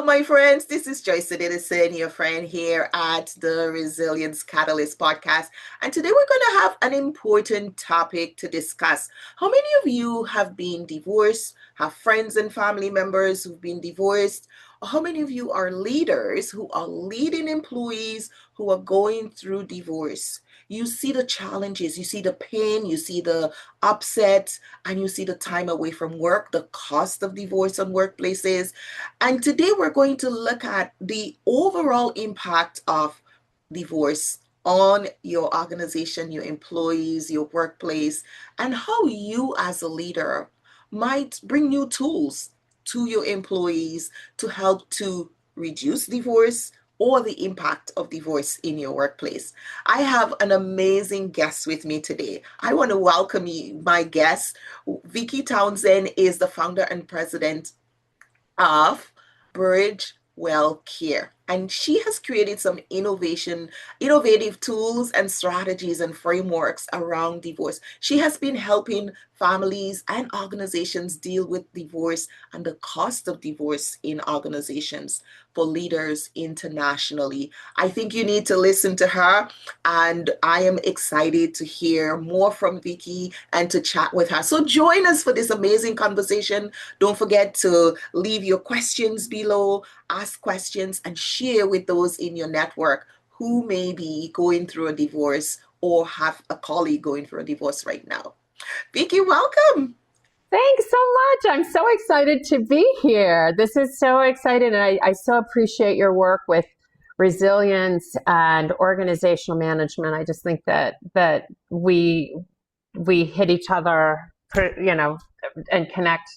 Hello, my friends. This is Joyce Edison, your friend here at the Resilience Catalyst podcast. And today we're going to have an important topic to discuss. How many of you have been divorced, have friends and family members who've been divorced? Or how many of you are leaders who are leading employees who are going through divorce? You see the challenges, you see the pain, you see the upset, and you see the time away from work, the cost of divorce on workplaces. And today we're going to look at the overall impact of divorce on your organization, your employees, your workplace, and how you as a leader might bring new tools to your employees to help to reduce divorce or the impact of divorce in your workplace. I have an amazing guest with me today. I want to welcome you, my guest. Vicki Townsend is the founder and president of Bridgewell Care. And she has created some innovative tools and strategies and frameworks around divorce. She has been helping families and organizations deal with divorce and the cost of divorce in organizations for leaders internationally. I think you need to listen to her, and I am excited to hear more from Vicki and to chat with her. So join us for this amazing conversation. Don't forget to leave your questions below, ask questions, and share with those in your network who may be going through a divorce or have a colleague going through a divorce right now. Vicki, welcome. Thanks so much. I'm so excited to be here. This is so exciting. And I so appreciate your work with resilience and organizational management. I just think that we hit each other, and connect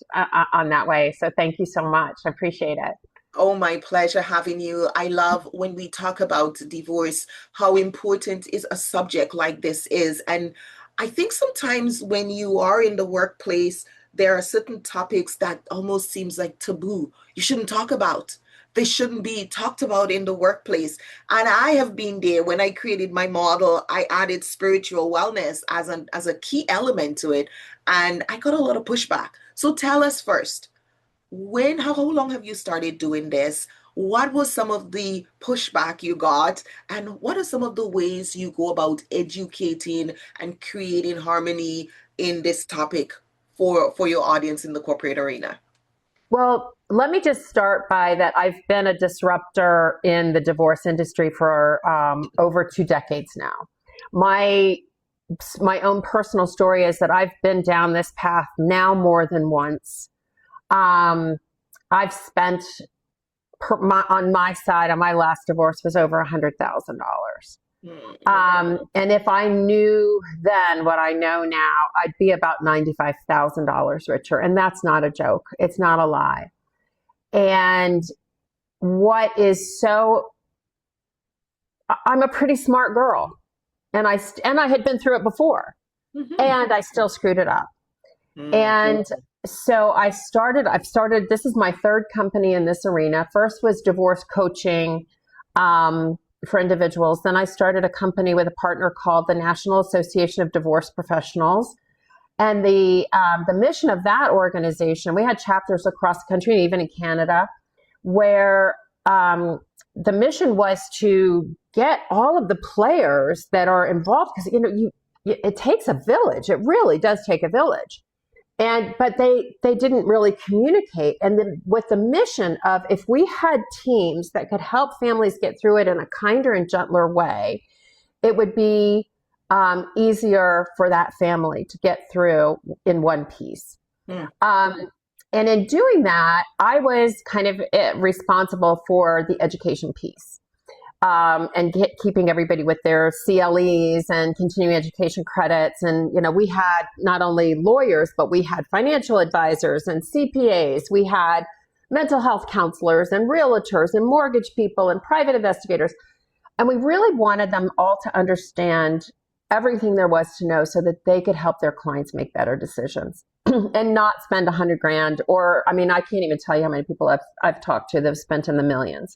on that way. So thank you so much. I appreciate it. Oh, my pleasure having you. I love when we talk about divorce, how important is a subject like this is. And I think sometimes when you are in the workplace, there are certain topics that almost seems like taboo. You shouldn't talk about. They shouldn't be talked about in the workplace. And I have been there. When I created my model, I added spiritual wellness as a key element to it. And I got a lot of pushback. So tell us first, how long have you started doing this? What was some of the pushback you got? And what are some of the ways you go about educating and creating harmony in this topic for your audience in the corporate arena? Well, let me just start by that I've been a disruptor in the divorce industry for over 2 decades now. My own personal story is that I've been down this path now more than once. I've spent on my side, on my last divorce, was over $100,000. And if I knew then what I know now, I'd be about $95,000 richer. And that's not a joke. It's not a lie. And I'm a pretty smart girl, and I had been through it before, and I still screwed it up. And so I've started, this is my 3rd company in this arena. First was divorce coaching for individuals. Then I started a company with a partner called the National Association of Divorce Professionals. And the mission of that organization, we had chapters across the country and even in Canada, where the mission was to get all of the players that are involved, because it takes a village. It really does take a village. But they didn't really communicate. And then with the mission of, if we had teams that could help families get through it in a kinder and gentler way, it would be easier for that family to get through in one piece. And in doing that, I was kind of responsible for the education piece. And keeping everybody with their CLEs and continuing education credits. And, we had not only lawyers, but we had financial advisors and CPAs. We had mental health counselors and realtors and mortgage people and private investigators. And we really wanted them all to understand everything there was to know so that they could help their clients make better decisions and not spend $100,000 I can't even tell you how many people I've talked to that have spent in the millions.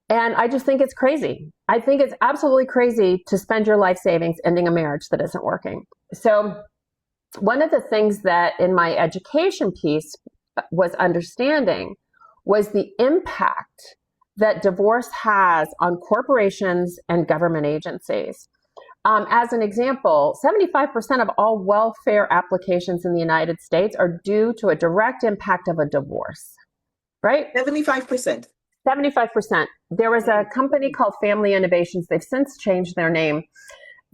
And I just think it's crazy. I think it's absolutely crazy to spend your life savings ending a marriage that isn't working. So one of the things that in my education piece was understanding was the impact that divorce has on corporations and government agencies. As an example, 75% of all welfare applications in the United States are due to a direct impact of a divorce, right? 75%. 75%. There was a company called Family Innovations. They've since changed their name.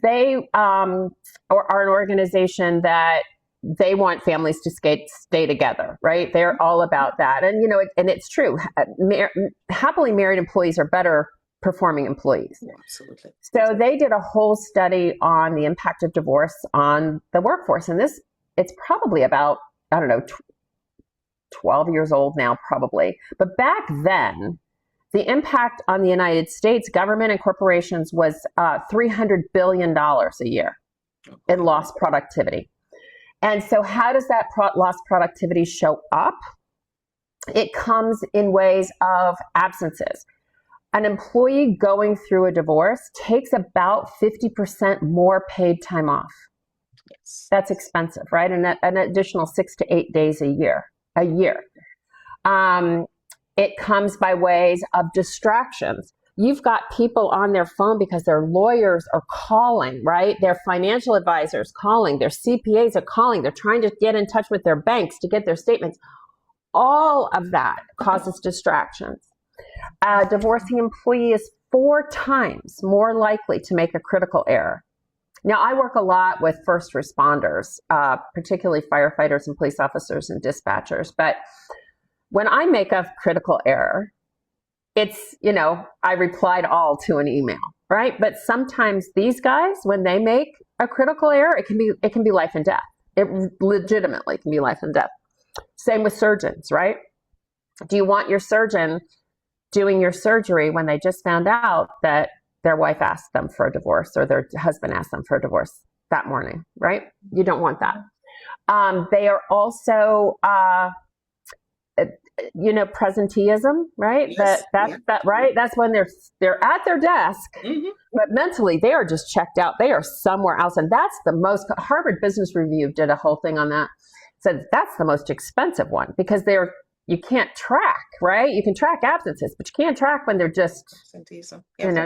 They are an organization that they want families to stay together, right? They're all about that. And, and it's true. Happily married employees are better performing employees. Yeah, absolutely. So they did a whole study on the impact of divorce on the workforce. And it's probably about, 12 years old now, probably. But back then, the impact on the United States government and corporations was $300 billion a year in lost productivity. And so how does that lost productivity show up? It comes in ways of absences. An employee going through a divorce takes about 50% more paid time off. Yes. That's expensive, right? And an additional 6 to 8 days a year. It comes by ways of distractions. You've got people on their phone because their lawyers are calling, right? Their financial advisors calling, their CPAs are calling. They're trying to get in touch with their banks to get their statements. All of that causes distractions. A divorcing employee is 4 times more likely to make a critical error. Now, I work a lot with first responders, particularly firefighters and police officers and dispatchers. But when I make a critical error, it's, I replied all to an email, right? But sometimes these guys, when they make a critical error, it can be life and death. It legitimately can be life and death. Same with surgeons, right? Do you want your surgeon doing your surgery when they just found out that their wife asked them for a divorce or their husband asked them for a divorce that morning, right? You don't want that. They are also, presenteeism, right? Yes. That right? That's when they're at their desk, but mentally they are just checked out. They are somewhere else. And that's the most, Harvard Business Review did a whole thing on that. Said that's the most expensive one because you can't track, right? You can track absences, but you can't track when they're just,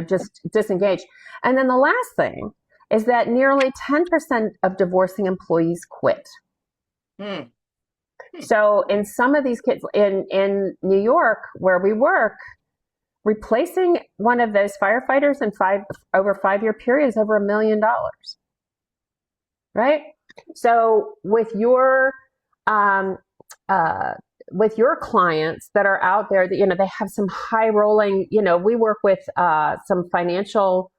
just disengaged. And then the last thing is that nearly 10% of divorcing employees quit. So in some of these kids in New York, where we work, replacing one of those firefighters in over 5-year period is over $1 million, right? So with your clients that are out there, that they have some high rolling, we work with some financial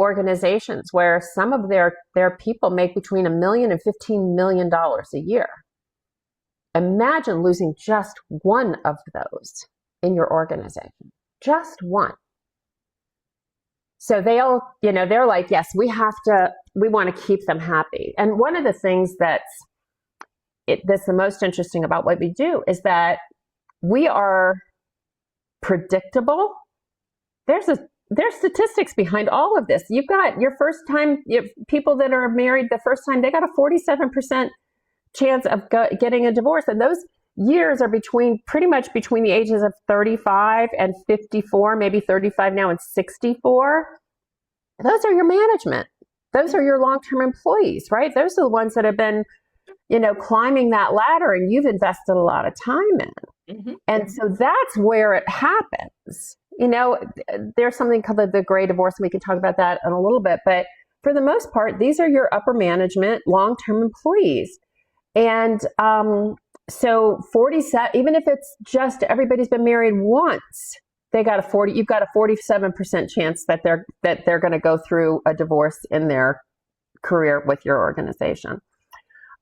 organizations where some of their people make between $1 million and $15 million a year. Imagine losing just one of those in your organization, just one. So they're like, yes, we want to keep them happy. And one of the things that's the most interesting about what we do is that we are predictable. There's statistics behind all of this. You've got your first time, people that are married the first time, they got a 47% chance of getting a divorce. And those years are pretty much between the ages of 35 and 54, maybe 35 now and 64. Those are your management. Those are your long-term employees, right? Those are the ones that have been, climbing that ladder and you've invested a lot of time in. And so that's where it happens. There's something called the gray divorce, and we can talk about that in a little bit. But for the most part, these are your upper management, long-term employees. And so 47, even if it's just everybody's been married once, you've got a 47% chance that they're going to go through a divorce in their career with your organization.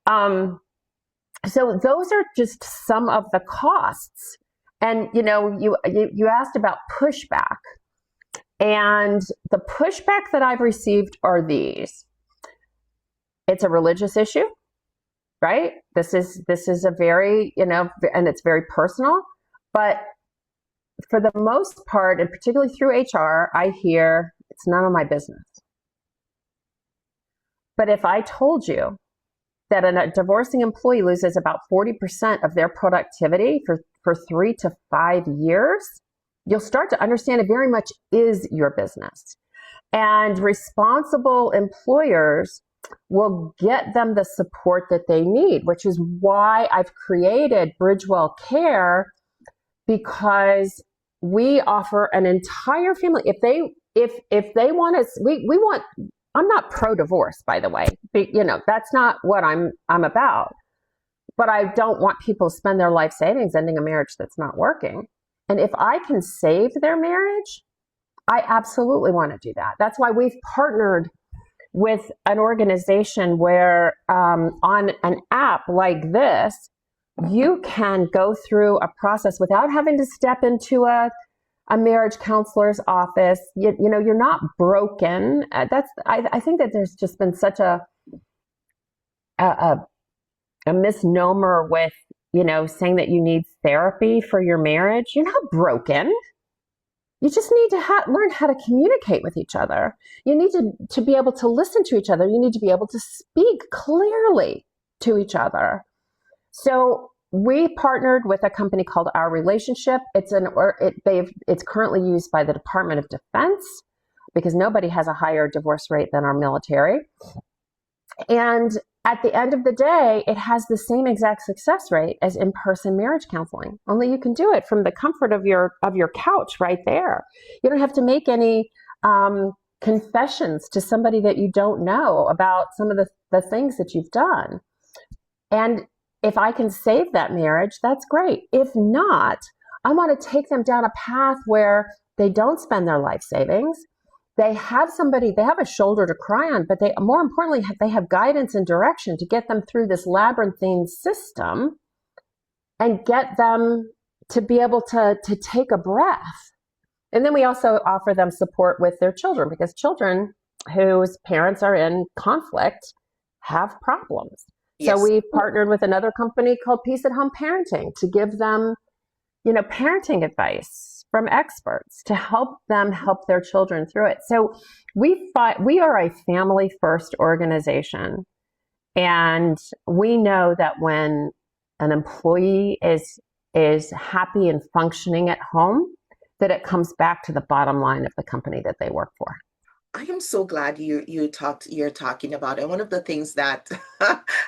So those are just some of the costs. And, you asked about pushback, and the pushback that I've received are these. It's a religious issue, right? This is a very, and it's very personal, but for the most part, and particularly through HR, I hear it's none of my business. But if I told you that a divorcing employee loses about 40% of their productivity for 3 to 5 years, you'll start to understand it very much is your business. And responsible employers will get them the support that they need, which is why I've created Bridgewell Care, because we offer an entire family. If they want us, we want. I'm not pro-divorce, by the way. That's not what I'm about. But I don't want people to spend their life savings ending a marriage that's not working. And if I can save their marriage, I absolutely want to do that. That's why we've partnered with an organization where on an app like this, you can go through a process without having to step into a marriage counselor's office. You're not broken. I think that there's just been such a misnomer with, saying that you need therapy for your marriage. You're not broken. You just need to learn how to communicate with each other. You need to be able to listen to each other. You need to be able to speak clearly to each other. So we partnered with a company called Our Relationship. It's currently used by the Department of Defense because nobody has a higher divorce rate than our military. And at the end of the day, it has the same exact success rate as in-person marriage counseling. Only you can do it from the comfort of your couch right there. You don't have to make any confessions to somebody that you don't know about some of the things that you've done. And if I can save that marriage, that's great. If not, I want to take them down a path where they don't spend their life savings. They have a shoulder to cry on, but more importantly, they have guidance and direction to get them through this labyrinthine system and get them to be able to take a breath. And then we also offer them support with their children, because children whose parents are in conflict have problems. Yes. So we partnered with another company called Peace at Home Parenting to give them, parenting advice from experts to help them help their children through it. So we are a family first organization. And we know that when an employee is happy and functioning at home, that it comes back to the bottom line of the company that they work for. I am so glad you're talking about it. One of the things that,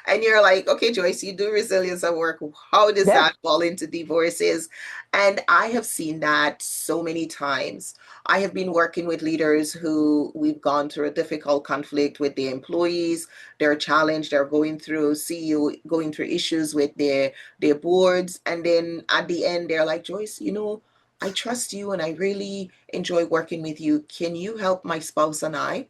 and you're like, okay, Joyce, you do resilience at work. How does that fall into divorces? And I have seen that so many times. I have been working with leaders who we've gone through a difficult conflict with the employees. They're challenged. They're going through CEO, going through issues with their boards. And then at the end, they're like, Joyce, I trust you and I really enjoy working with you. Can you help my spouse and I?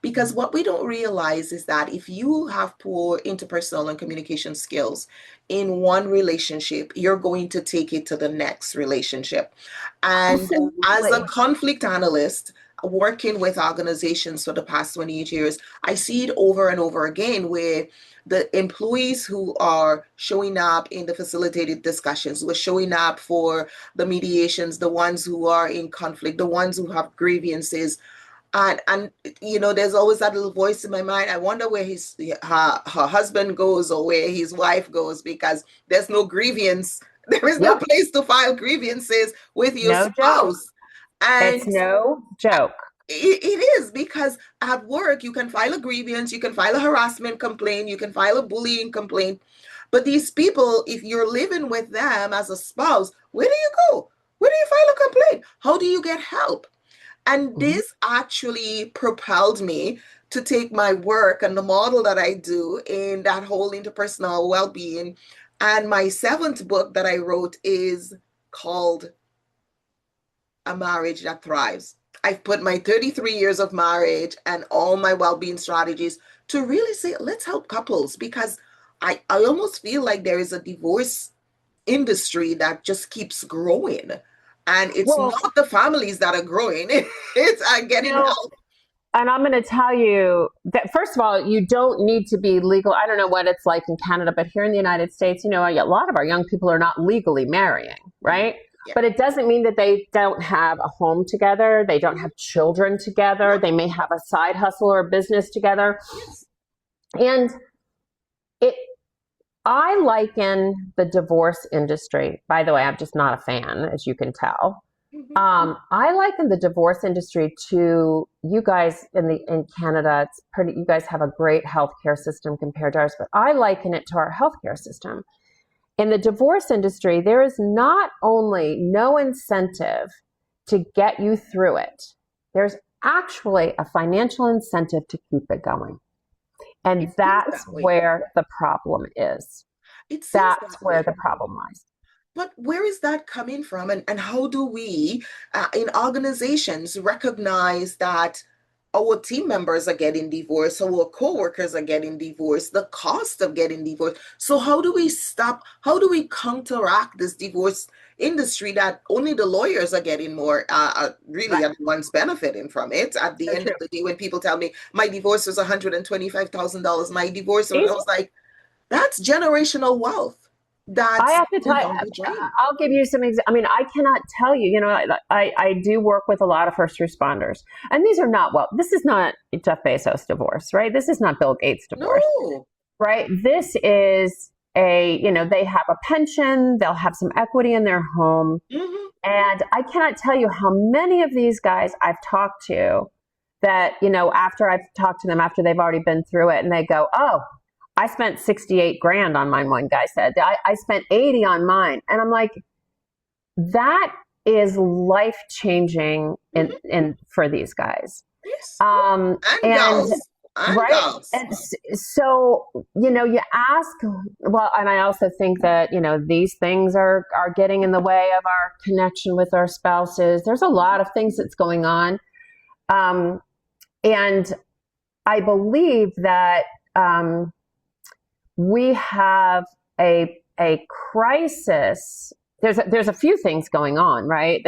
Because what we don't realize is that if you have poor interpersonal and communication skills in one relationship, you're going to take it to the next relationship. And Absolutely. As a conflict analyst, working with organizations for the past 28 years, I see it over and over again where the employees who are showing up in the facilitated discussions, who are showing up for the mediations, the ones who are in conflict, the ones who have grievances, and there's always that little voice in my mind. I wonder where her husband goes or where his wife goes, because there's no grievance. There is no place to file grievances with your spouse. Joke. And it's no joke. It is, because at work, you can file a grievance, you can file a harassment complaint, you can file a bullying complaint. But these people, if you're living with them as a spouse, where do you go? Where do you file a complaint? How do you get help? And this actually propelled me to take my work and the model that I do in that whole interpersonal well-being. And my 7th book that I wrote is called A Marriage That Thrives. I've put my 33 years of marriage and all my well-being strategies to really say, let's help couples, because I almost feel like there is a divorce industry that just keeps growing. And it's not the families that are growing, it's getting help. And I'm going to tell you that, first of all, you don't need to be legal. I don't know what it's like in Canada, but here in the United States, a lot of our young people are not legally marrying, right? Yeah. But it doesn't mean that they don't have a home together. They don't have children together. They may have a side hustle or a business together. And I liken the divorce industry. By the way, I'm just not a fan, as you can tell. I liken the divorce industry to you guys in Canada. It's pretty. You guys have a great healthcare system compared to ours, but I liken it to our healthcare system. In the divorce industry, there is not only no incentive to get you through it, there's actually a financial incentive to keep it going. And that's where the problem is. That's where the problem lies. But where is that coming from? And how do we, in organizations, recognize that our team members are getting divorced, our coworkers are getting divorced, the cost of getting divorced? So how do we stop? How do we counteract this divorce industry that only the lawyers are getting more, really are the ones benefiting from it? At the end of the day, when people tell me my divorce was $125,000, my divorce, I was like, that's generational wealth. I have to tell you, I'll give you some examples. I mean, I cannot tell you, I do work with a lot of first responders, and these are not, this is not Jeff Bezos' divorce, right? This is not Bill Gates' divorce, right? This is they have a pension, they'll have some equity in their home. And I cannot tell you how many of these guys I've talked to that, after I've talked to them, after they've already been through it, and they go, oh, I spent 68 grand on mine, one guy said. I spent 80 on mine. And I'm like, that is life-changing for these guys. Yes. And right. And so, you ask, well, and I also think that, these things are getting in the way of our connection with our spouses. There's a lot of things that's going on. And I believe that, we have a crisis. There's a few things going on, right?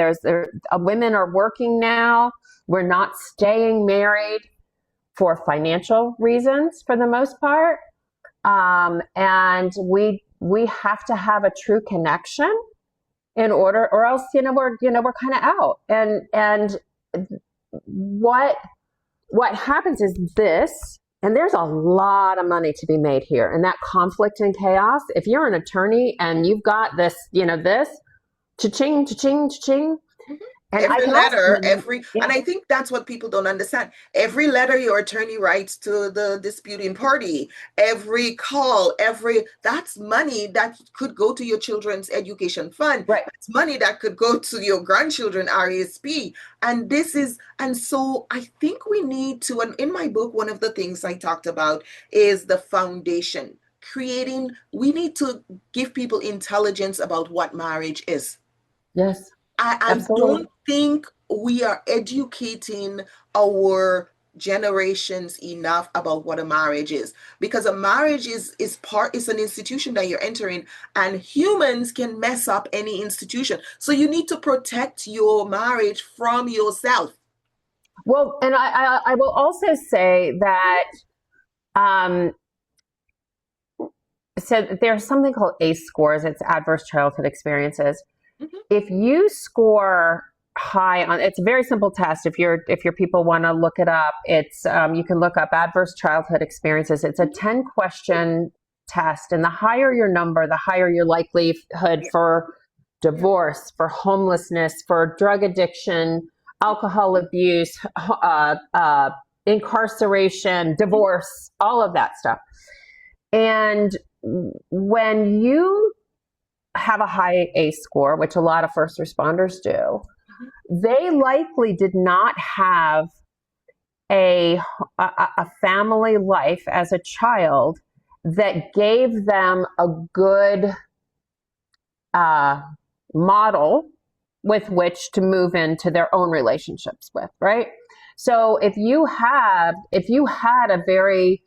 Women are working now. We're not staying married for financial reasons for the most part, and we have to have a true connection in order, or else we're kind of out. And what happens is this. And there's a lot of money to be made here. And that conflict and chaos, if you're an attorney and you've got this, this, cha-ching, cha-ching, cha-ching. And every letter, and I think that's what people don't understand. Every letter your attorney writes to the disputing party, every call, that's money that could go to your children's education fund. Right. That's money that could go to your grandchildren, RESP. And so I think we need to, and in my book, one of the things I talked about is the foundation. We need to give people intelligence about what marriage is. Yes. I don't think we are educating our generations enough about what a marriage is, because a marriage is an institution that you're entering, and humans can mess up any institution. So you need to protect your marriage from yourself. Well, and I will also say that so there's something called ACE scores. It's adverse childhood experiences. If you score high on, it's a very simple test. If your people want to look it up, it's you can look up adverse childhood experiences. It's a 10-question test, and the higher your number, the higher your likelihood for divorce, for homelessness, for drug addiction, alcohol abuse, incarceration, divorce, all of that stuff. And when you have a high ACE score, which a lot of first responders do, they likely did not have a family life as a child that gave them a good model with which to move into their own relationships with, right? So if you had a very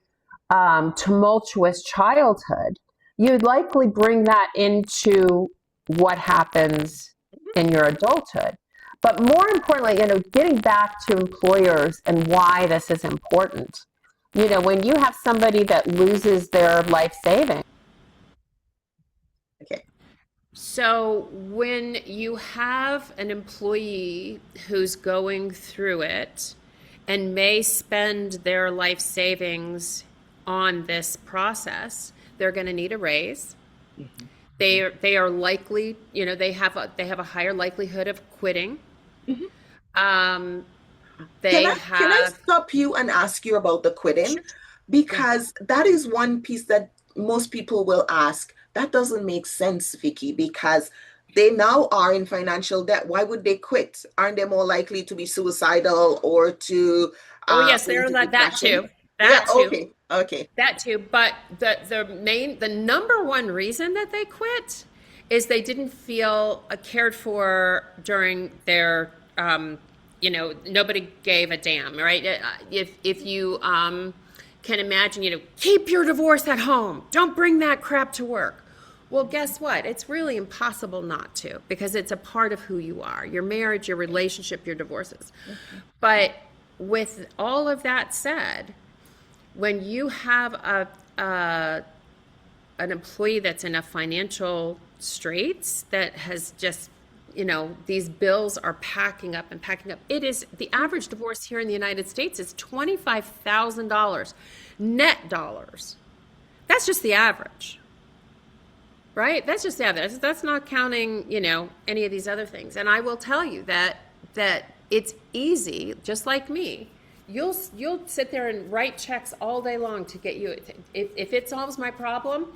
tumultuous childhood, you'd likely bring that into what happens in your adulthood. But more importantly, getting back to employers and why this is important. When you have somebody that loses their life savings. Okay. So when you have an employee who's going through it and may spend their life savings on this process, they're going to need a raise. Mhm. They are likely, they have a higher likelihood of quitting. Mhm. Um, Can they I have stop you and ask you about the quitting? Sure. Go ahead. Because that is one piece that most people will ask. That doesn't make sense, Vicky, because they now are in financial debt. Why would they quit? Aren't they more likely to be suicidal or to Oh yes, go they're into like that depression? too. Yeah, That too. okay, okay. That too. But the number one reason that they quit is they didn't feel cared for during their nobody gave a damn, right? If you can imagine, keep your divorce at home. Don't bring that crap to work. Well, guess what? It's really impossible not to, because it's a part of who you are, your marriage, your relationship, your divorces. But with all of that said, when you have an employee that's in a financial straits, that has just, these bills are packing up and packing up. It is, the average divorce here in the United States is $25,000 net dollars. That's just the average, right? That's just the average. That's not counting, any of these other things. And I will tell you that it's easy, just like me. You'll sit there and write checks all day long to get you. If it solves my problem,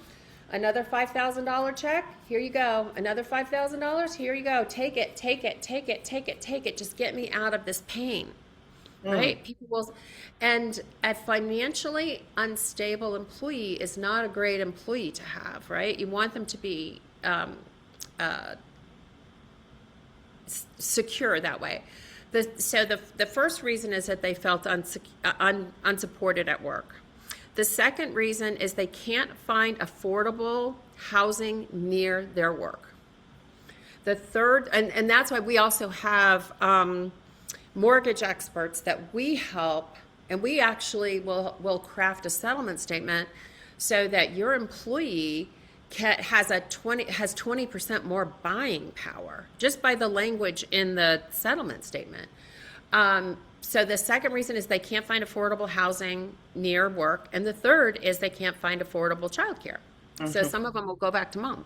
another $5,000 check. Here you go. Another $5,000. Here you go. Take it. Take it. Take it. Take it. Take it. Just get me out of this pain. Right? People will, and a financially unstable employee is not a great employee to have. Right? You want them to be secure that way. So the first reason is that they felt unsupported at work. The second reason is they can't find affordable housing near their work. The third, and that's why we also have mortgage experts that we help, and we actually will craft a settlement statement so that your employee has 20% more buying power just by the language in the settlement statement. So the second reason is they can't find affordable housing near work, and the third is they can't find affordable childcare. So some of them will go back to mom.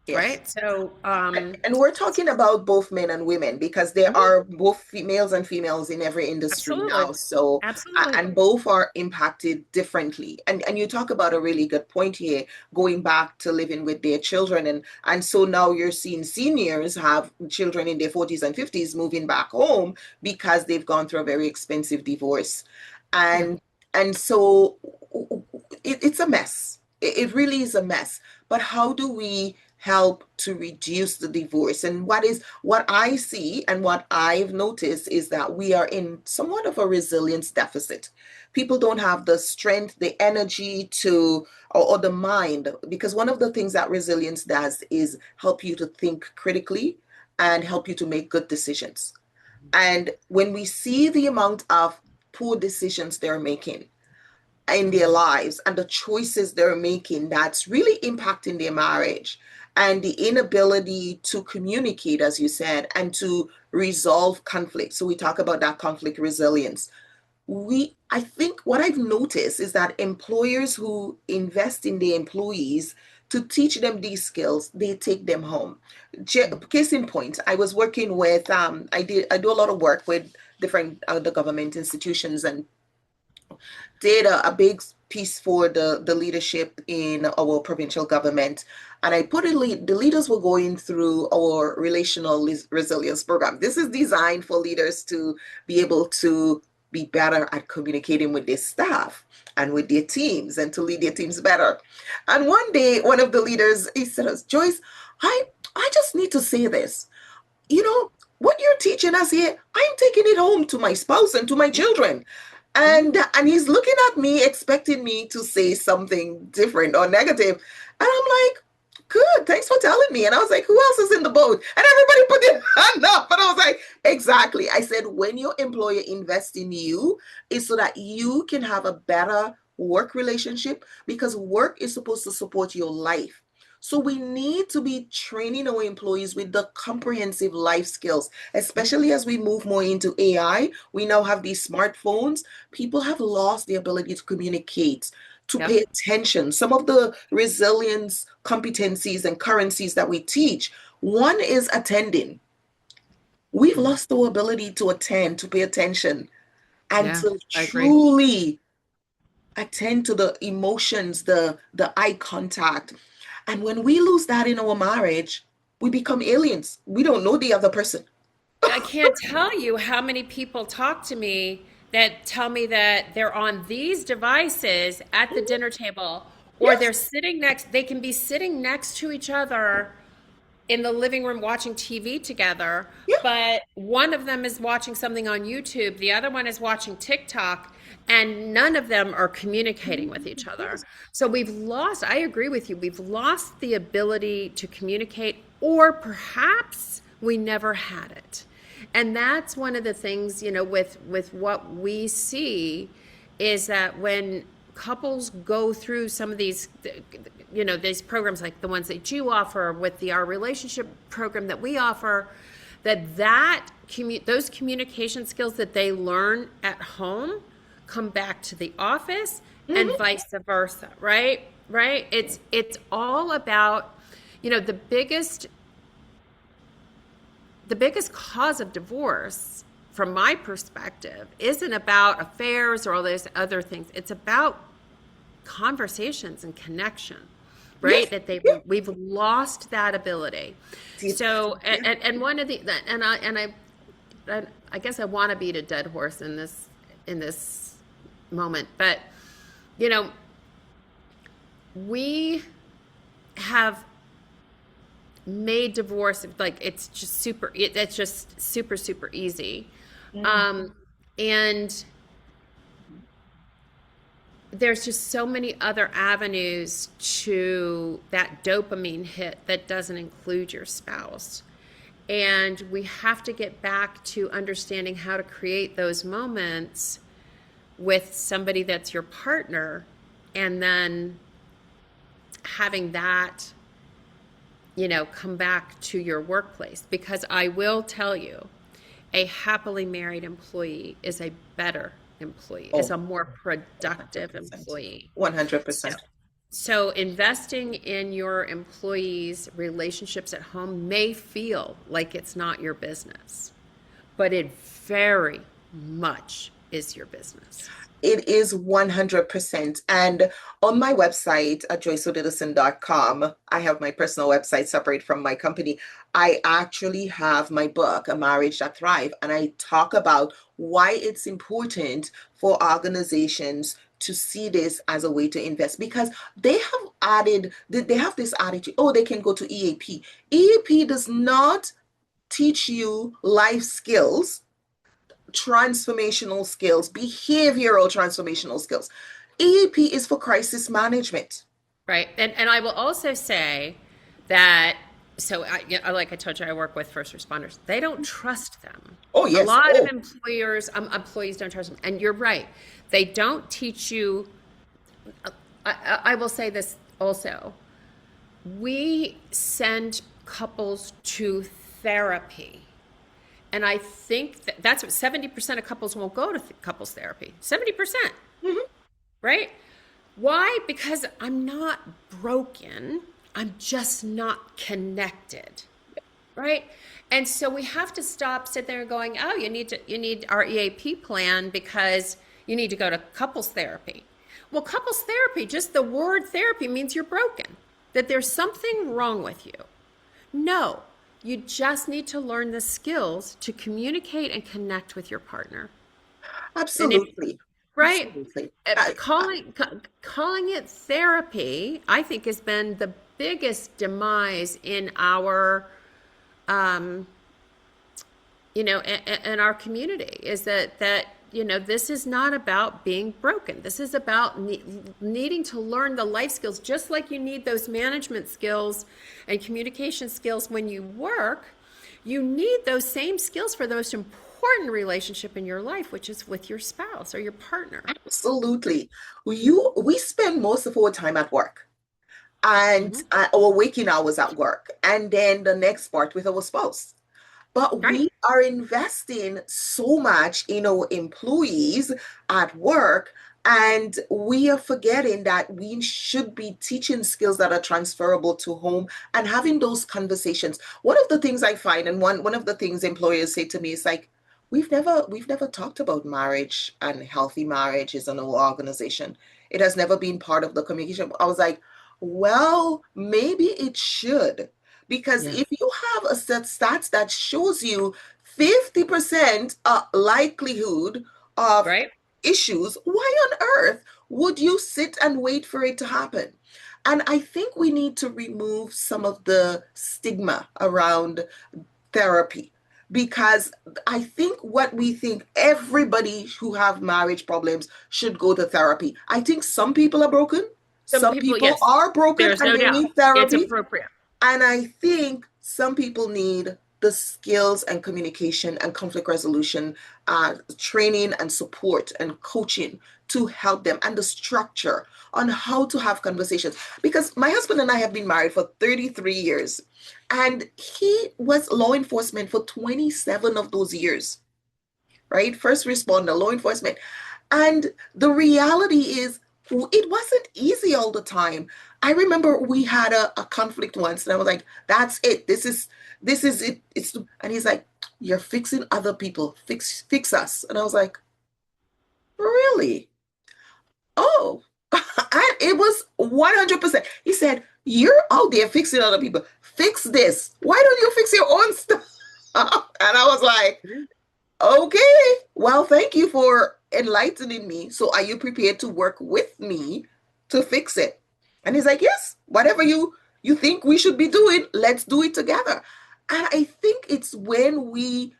Yes. Right? So And we're talking about both men and women, because there are both males and females in every industry absolutely. now. So, Absolutely. and both are impacted differently. And you talk about a really good point here, going back to living with their children. And so now you're seeing seniors have children in their 40s and 50s moving back home because they've gone through a very expensive divorce. Yeah. And so it's a mess. It really is a mess. But how do we help to reduce the divorce? And what I see and what I've noticed is that we are in somewhat of a resilience deficit. People don't have the strength, the energy or the mind, because one of the things that resilience does is help you to think critically and help you to make good decisions. And when we see the amount of poor decisions they're making in their lives and the choices they're making, that's really impacting their marriage, and the inability to communicate, as you said, and to resolve conflict. So we talk about that conflict resilience. I think what I've noticed is that employers who invest in their employees to teach them these skills, they take them home. Case in point, I was working with I do a lot of work with different the government institutions, and did a big piece for the leadership in our provincial government. And I put it, the leaders were going through our relational resilience program. This is designed for leaders to be able to be better at communicating with their staff and with their teams, and to lead their teams better. And one day, one of the leaders, he said, Joyce, I just need to say this. What you're teaching us here, I'm taking it home to my spouse and to my children. And he's looking at me, expecting me to say something different or negative. And I'm like, good, thanks for telling me. And I was like, who else is in the boat? And everybody put their hand up. And I was like, exactly. I said, when your employer invests in you, it's so that you can have a better work relationship, because work is supposed to support your life. So we need to be training our employees with the comprehensive life skills, especially as we move more into AI. We now have these smartphones. People have lost the ability to communicate. to Yep. pay attention. Some of the resilience competencies and currencies that we teach, one is attending. We've lost the ability to attend, to pay attention, and Yeah, to I agree. truly attend to the emotions, the eye contact. And when we lose that in our marriage, we become aliens. We don't know the other person. I can't tell you how many people talk to me that tell me that they're on these devices at the dinner table, or Yes. they're sitting next, they can be sitting next to each other in the living room watching TV together, Yeah. but one of them is watching something on YouTube, the other one is watching TikTok, and none of them are communicating with each other. Yes. So we've lost, I agree with you, we've lost the ability to communicate, or perhaps we never had it. And that's one of the things, with what we see is that when couples go through some of these programs like the ones that you offer with our relationship program that we offer, those communication skills that they learn at home come back to the office and Mhm. vice versa, right. It's all about, the biggest cause of divorce from my perspective isn't about affairs or all those other things. It's about conversations and connection, right? Yes. Yeah. We've lost that ability. So, Yeah. and one of the, I guess I want to beat a dead horse in this moment, but you know, we have made divorce like it's just super easy. And there's just so many other avenues to that dopamine hit that doesn't include your spouse. And we have to get back to understanding how to create those moments with somebody that's your partner, and then having that, come back to your workplace. Because I will tell you, a happily married employee is a better employee, is Oh, a more productive 100%. employee. So, 100%. so investing in your employees' relationships at home may feel like it's not your business, but it very much is your business. It is 100%. And on my website at joyceodidison.com, I have my personal website separate from my company. I actually have my book, A Marriage That Thrive, and I talk about why it's important for organizations to see this as a way to invest, because they have this attitude, oh, they can go to EAP. EAP does not teach you life skills, transformational skills, behavioral transformational skills. EAP is for crisis management. Right. And I will also say that, so like I told you, I work with first responders. They don't trust them. Oh, A yes. lot of Oh, employees don't trust them. And you're right. They don't teach you. I will say this also. We send couples to therapy. And I think that's what 70% of couples won't go to couples therapy. 70%, mhm. right? Why? Because I'm not broken. I'm just not connected, right? And so we have to stop sitting there going, oh, you need our EAP plan because you need to go to couples therapy. Well, couples therapy, just the word therapy means you're broken, that there's something wrong with you. No, you just need to learn the skills to communicate and connect with your partner. And if Absolutely. right, Absolutely. calling it therapy, I think has been the biggest demise in our in our community, is that this is not about being broken. This is about needing to learn the life skills, just like you need those management skills and communication skills when you work. You need those same skills for the most important relationship in your life, which is with your spouse or your partner. Absolutely. We spend most of our time at work, and Mhm. our waking hours at work, and then the next part with our spouse. But Right. we are investing so much in our employees at work, And we are forgetting that we should be teaching skills that are transferable to home and having those conversations. One of the things I find, and one of the things employers say to me is like, we've never talked about marriage and healthy marriages in our organization. It has never been part of the communication. I was like, well, maybe it should. Because Yeah. if you have a set stats that shows you 50% likelihood of Right. issues, why on earth would you sit and wait for it to happen? And I think we need to remove some of the stigma around therapy because I think what we think everybody who have marriage problems should go to therapy. I think some people are broken. Some Some people, people yes, are broken there's and no they doubt. need It's therapy. appropriate. And I think some people need the skills and communication and conflict resolution, training and support and coaching to help them and the structure on how to have conversations. Because my husband and I have been married for 33 years and he was law enforcement for 27 of those years, right? First responder, law enforcement. And the reality is, it wasn't easy all the time. I remember we had a conflict once, and I was like, "That's it. This is it." And he's like, "You're fixing other people. Fix us." And I was like, "Really? Oh." And it was 100%. He said, "You're out there fixing other people. Fix this. Why don't you fix your own stuff?" And I was like, okay, well, thank you for enlightening me. So, are you prepared to work with me to fix it? And he's like, yes, whatever you think we should be doing, let's do it together. And I think it's when we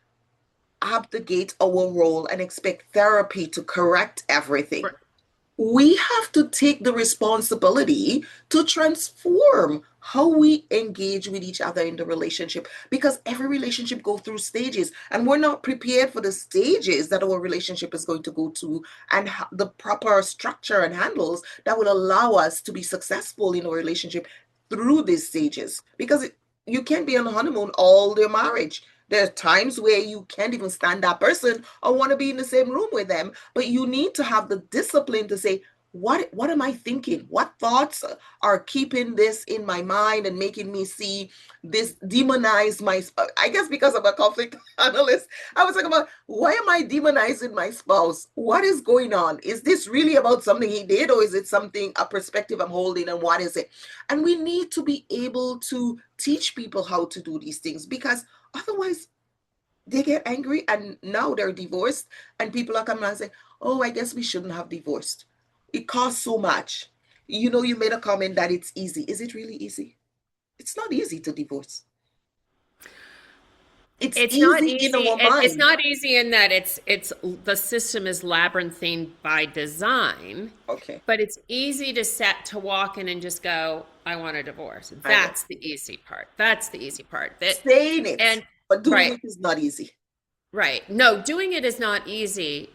abdicate our role and expect therapy to correct everything, we have to take the responsibility to transform how we engage with each other in the relationship because every relationship goes through stages and we're not prepared for the stages that our relationship is going to go to and the proper structure and handles that will allow us to be successful in a relationship through these stages because you can't be on a honeymoon all your marriage. There are times where you can't even stand that person or want to be in the same room with them, but you need to have the discipline to say, what am I thinking? What thoughts are keeping this in my mind and making me see this demonize my, I guess because I'm a conflict analyst, I was talking about why am I demonizing my spouse? What is going on? Is this really about something he did or is it something, a perspective I'm holding and what is it? And we need to be able to teach people how to do these things because otherwise they get angry and now they're divorced and people are coming and say, oh, I guess we shouldn't have divorced. It costs so much. You know, you made a comment that it's easy. Is it really easy? It's not easy to divorce. It's It's not easy in easy. our It's mind. not easy in that it's the system is labyrinthine by design, Okay, but it's easy to set to walk in and just go, I want a divorce. I know. That's the easy part. That's the easy part. That Saying it, and but doing right, it is not easy. right. No, doing it is not easy,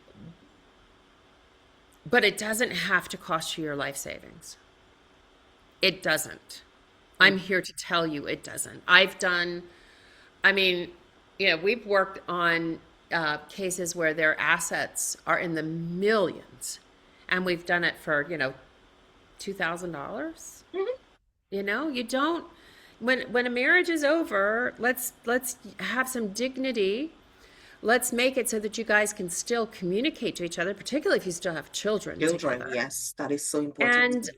but it doesn't have to cost you your life savings. It doesn't. I'm here to tell you it doesn't. I mean, we've worked on cases where their assets are in the millions, and we've done it for, $2,000. Mhm. You don't when a marriage is over, let's have some dignity. Let's make it so that you guys can still communicate to each other, particularly if you still have children Children, together. yes, that is so important.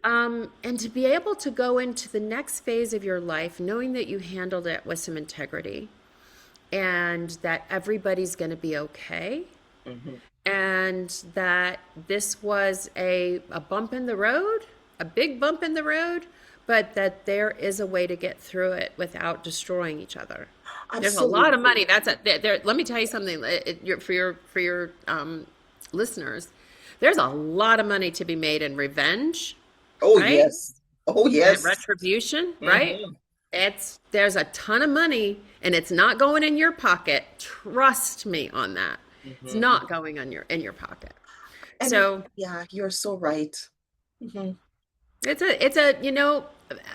And to be able to go into the next phase of your life knowing that you handled it with some integrity and that everybody's going to be okay Mhm. and that this was a bump in the road, a big bump in the road, but that there is a way to get through it without destroying each other. There's a lot of Absolutely. money. Let me tell you something for your listeners. There's a lot of money to be made in revenge, Oh, right? yes. Oh, And yes. retribution, right? Mhm. There's a ton of money and it's not going in your pocket. Trust me on that. It's Mhm. not going on in your pocket. And So yeah, you're so right. Mhm. it's a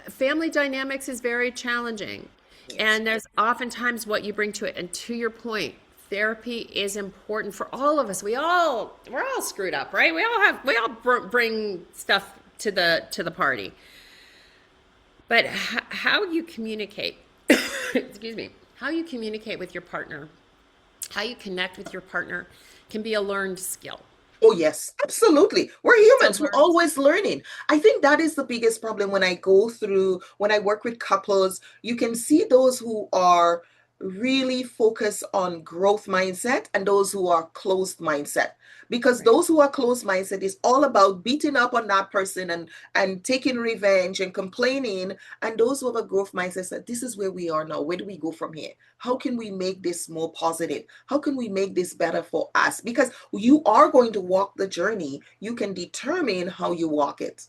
family dynamics is very challenging. Yes. And there's oftentimes what you bring to it. And to your point, therapy is important for all of us. We're all screwed up, right? We all bring stuff to the party. But how you communicate, excuse me, how you communicate with your partner, how you connect with your partner can be a learned skill. Oh, yes, absolutely. We're It's a humans. We're learned always learning. I think that is the biggest problem when I work with couples. You can see those who are really focused on growth mindset and those who are closed mindset. Because right. those who are closed mindset is all about beating up on that person and taking revenge and complaining. And those who have a growth mindset said, this is where we are now. Where do we go from here? How can we make this more positive? How can we make this better for us? Because you are going to walk the journey. You can determine how you walk it.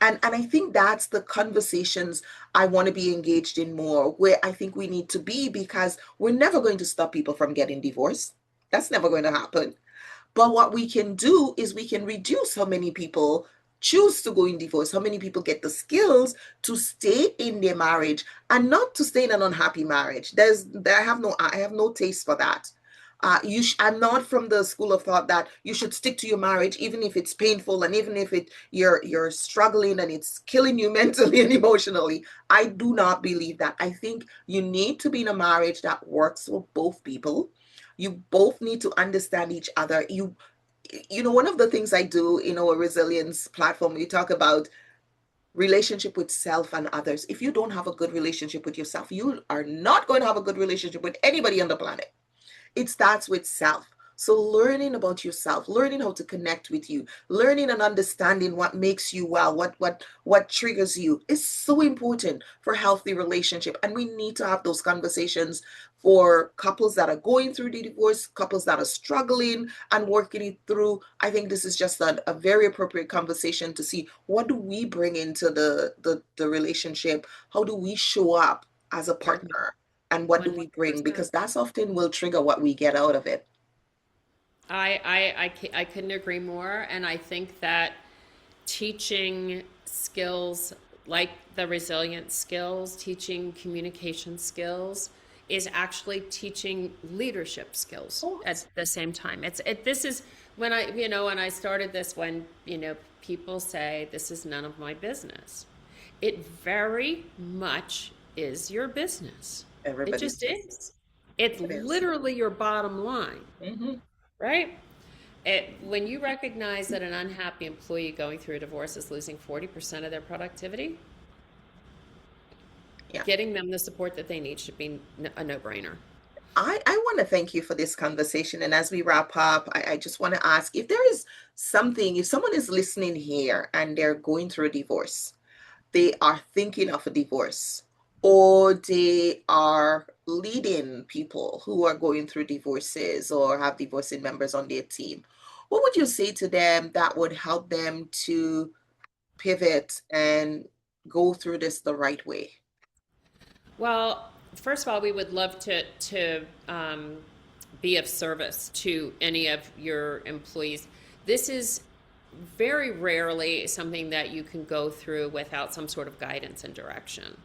And I think that's the conversations I want to be engaged in more, where I think we need to be, because we're never going to stop people from getting divorced. That's never going to happen. But what we can do is we can reduce how many people choose to go in divorce, how many people get the skills to stay in their marriage and not to stay in an unhappy marriage. I have no taste for that. I'm not from the school of thought that you should stick to your marriage even if it's painful and even if you're struggling and it's killing you mentally and emotionally. I do not believe that. I think you need to be in a marriage that works for both people. You both need to understand each other. One of the things I do in our resilience platform, we talk about relationship with self and others. If you don't have a good relationship with yourself, you are not going to have a good relationship with anybody on the planet. It starts with self. So learning about yourself, learning how to connect with you, learning and understanding what makes you well, what triggers you is so important for healthy relationship. And we need to have those conversations for couples that are going through the divorce, couples that are struggling and working it through. I think this is just a very appropriate conversation to see what do we bring into the relationship? How do we show up as a partner? And what do we bring? 100%. Because that's often will trigger what we get out of it. I couldn't agree more. And I think that teaching skills like the resilience skills, teaching communication skills, is actually teaching leadership skills Oh, at the same time. This is when when I started this, when, people say this is none of my business. It very much is your business. It everybody's just business. is. It's It is. literally your bottom line, Hmm. right? When you recognize that an unhappy employee going through a divorce is losing 40% of their productivity, Yeah. getting them the support that they need should be a no-brainer. I want to thank you for this conversation. And as we wrap up, I just want to ask if there is something, if someone is listening here and they're going through a divorce, they are thinking of a divorce, or they are leading people who are going through divorces or have divorcing members on their team, what would you say to them that would help them to pivot and go through this the right way? Well, first of all, we would love to be of service to any of your employees. This is very rarely something that you can go through without some sort of guidance and direction.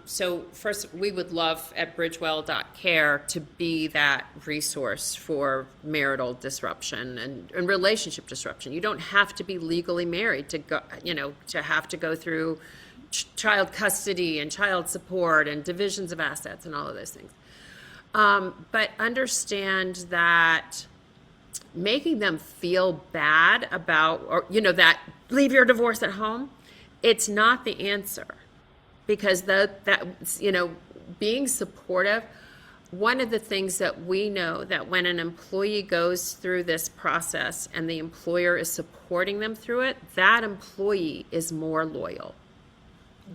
So first, we would love at Bridgewell.care to be that resource for marital disruption and relationship disruption. You don't have to be legally married to go, to have to go through child custody and child support and divisions of assets and all of those things. But understand that making them feel bad about, or, that leave your divorce at home, it's not the answer. Because being supportive, one of the things that we know that when an employee goes through this process and the employer is supporting them through it, that employee is more loyal.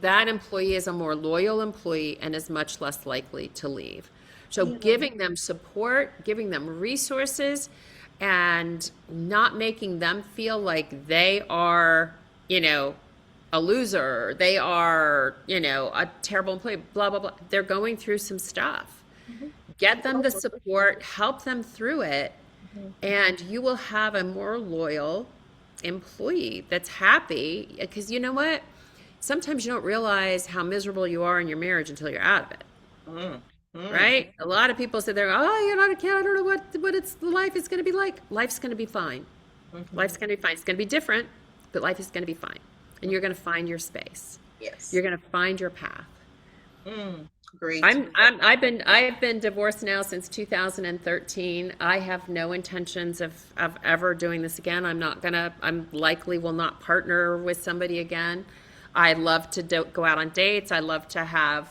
That employee is a more loyal employee and is much less likely to leave. So giving them support, giving them resources, and not making them feel like they are, a loser, they are, a terrible employee, blah, blah, blah. They're going through some stuff. Get them the support, help them through it, and you will have a more loyal employee that's happy. Because you know what? Sometimes you don't realize how miserable you are in your marriage until you're out of it. right? A lot of people sit there, oh, you're not a kid. I don't know what it's life is going to be like. Life's going to be fine. Life's going to be fine. It's going to be different, but life is going to be fine. And you're going to find your space. Yes. You're going to find your path. Great. I've been divorced now since 2013. I have no intentions of ever doing this again. I'm likely will not partner with somebody again. I love to go out on dates. I love to have,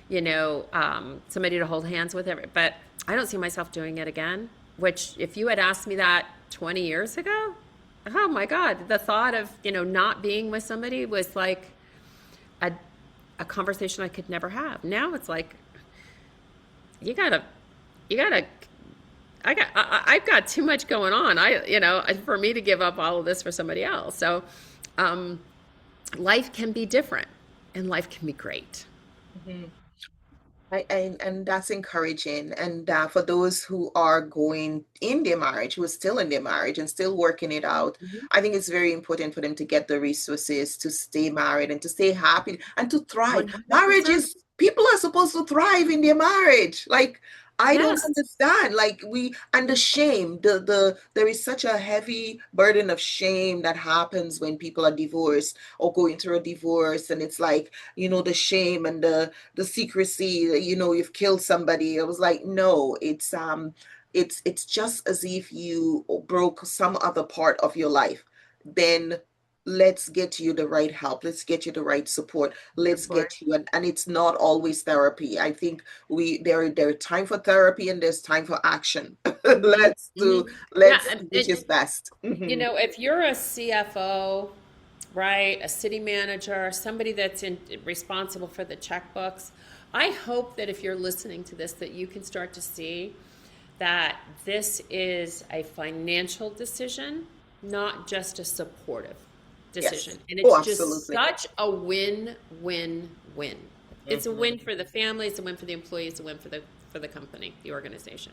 somebody to hold hands with, but I don't see myself doing it again. Which, if you had asked me that 20 years ago, oh my God, the thought of, not being with somebody was like a conversation I could never have. Now it's like, I've got too much going on. For me to give up all of this for somebody else. So, life can be different and life can be great. And that's encouraging. And for those who are going in their marriage, who are still in their marriage and still working it out, I think it's very important for them to get the resources to stay married and to stay happy and to thrive. 100%. Marriage is, people are supposed to thrive in their marriage. Like, I don't Yes. understand. Like, and the shame, there is such a heavy burden of shame that happens when people are divorced or going through a divorce. And it's like, the shame and the secrecy, you've killed somebody. I was like, no, it's just as if you broke some other part of your life. Then let's get you the right help. Let's get you the right support. Let's Support. get you, and it's not always therapy. I think there's time for therapy and there's time for action. Hmm. Hmm. Yeah. Let's do which is best. If you're a CFO, right, a city manager, somebody that's responsible for the checkbooks, I hope that if you're listening to this, that you can start to see that this is a financial decision, not just a supportive decision. Yes. And Oh, it's just absolutely. such a win-win-win. It's a win for the family, it's a win for the employee, it's a win for the company, the organization.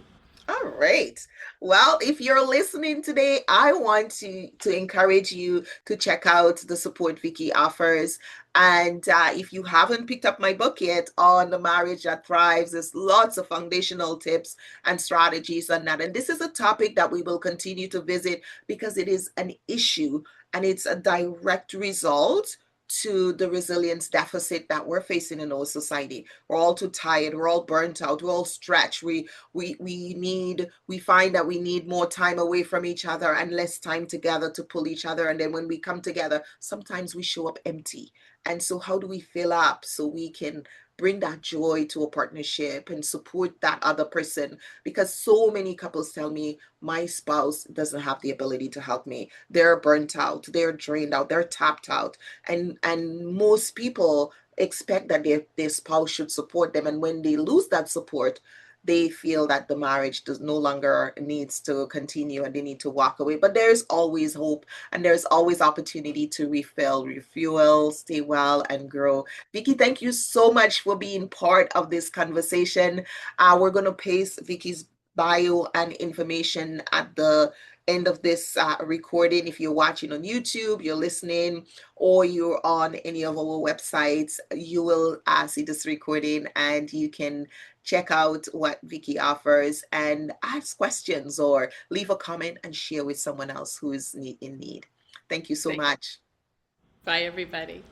All right. Well, if you're listening today, I want to encourage you to check out the support Vicky offers. And if you haven't picked up my book yet on the marriage that thrives, there's lots of foundational tips and strategies on that. And this is a topic that we will continue to visit because it is an issue and it's a direct result to the resilience deficit that we're facing in our society. We're all too tired, we're all burnt out, we're all stretched. We find that we need more time away from each other and less time together to pull each other. And then when we come together, sometimes we show up empty. And so how do we fill up so we can bring that joy to a partnership and support that other person? Because so many couples tell me my spouse doesn't have the ability to help me. They're burnt out, they're drained out, they're tapped out. And most people expect that their spouse should support them. And when they lose that support, they feel that the marriage does no longer needs to continue and they need to walk away. But there's always hope and there's always opportunity to refuel, stay well, and grow. Vicky, thank you so much for being part of this conversation. We're going to paste Vicky's bio and information at the end of this recording. If you're watching on YouTube, you're listening, or you're on any of our websites, you will see this recording and you can check out what Vicky offers and ask questions or leave a comment and share with someone else who is in need. Thank you so much. Bye, everybody.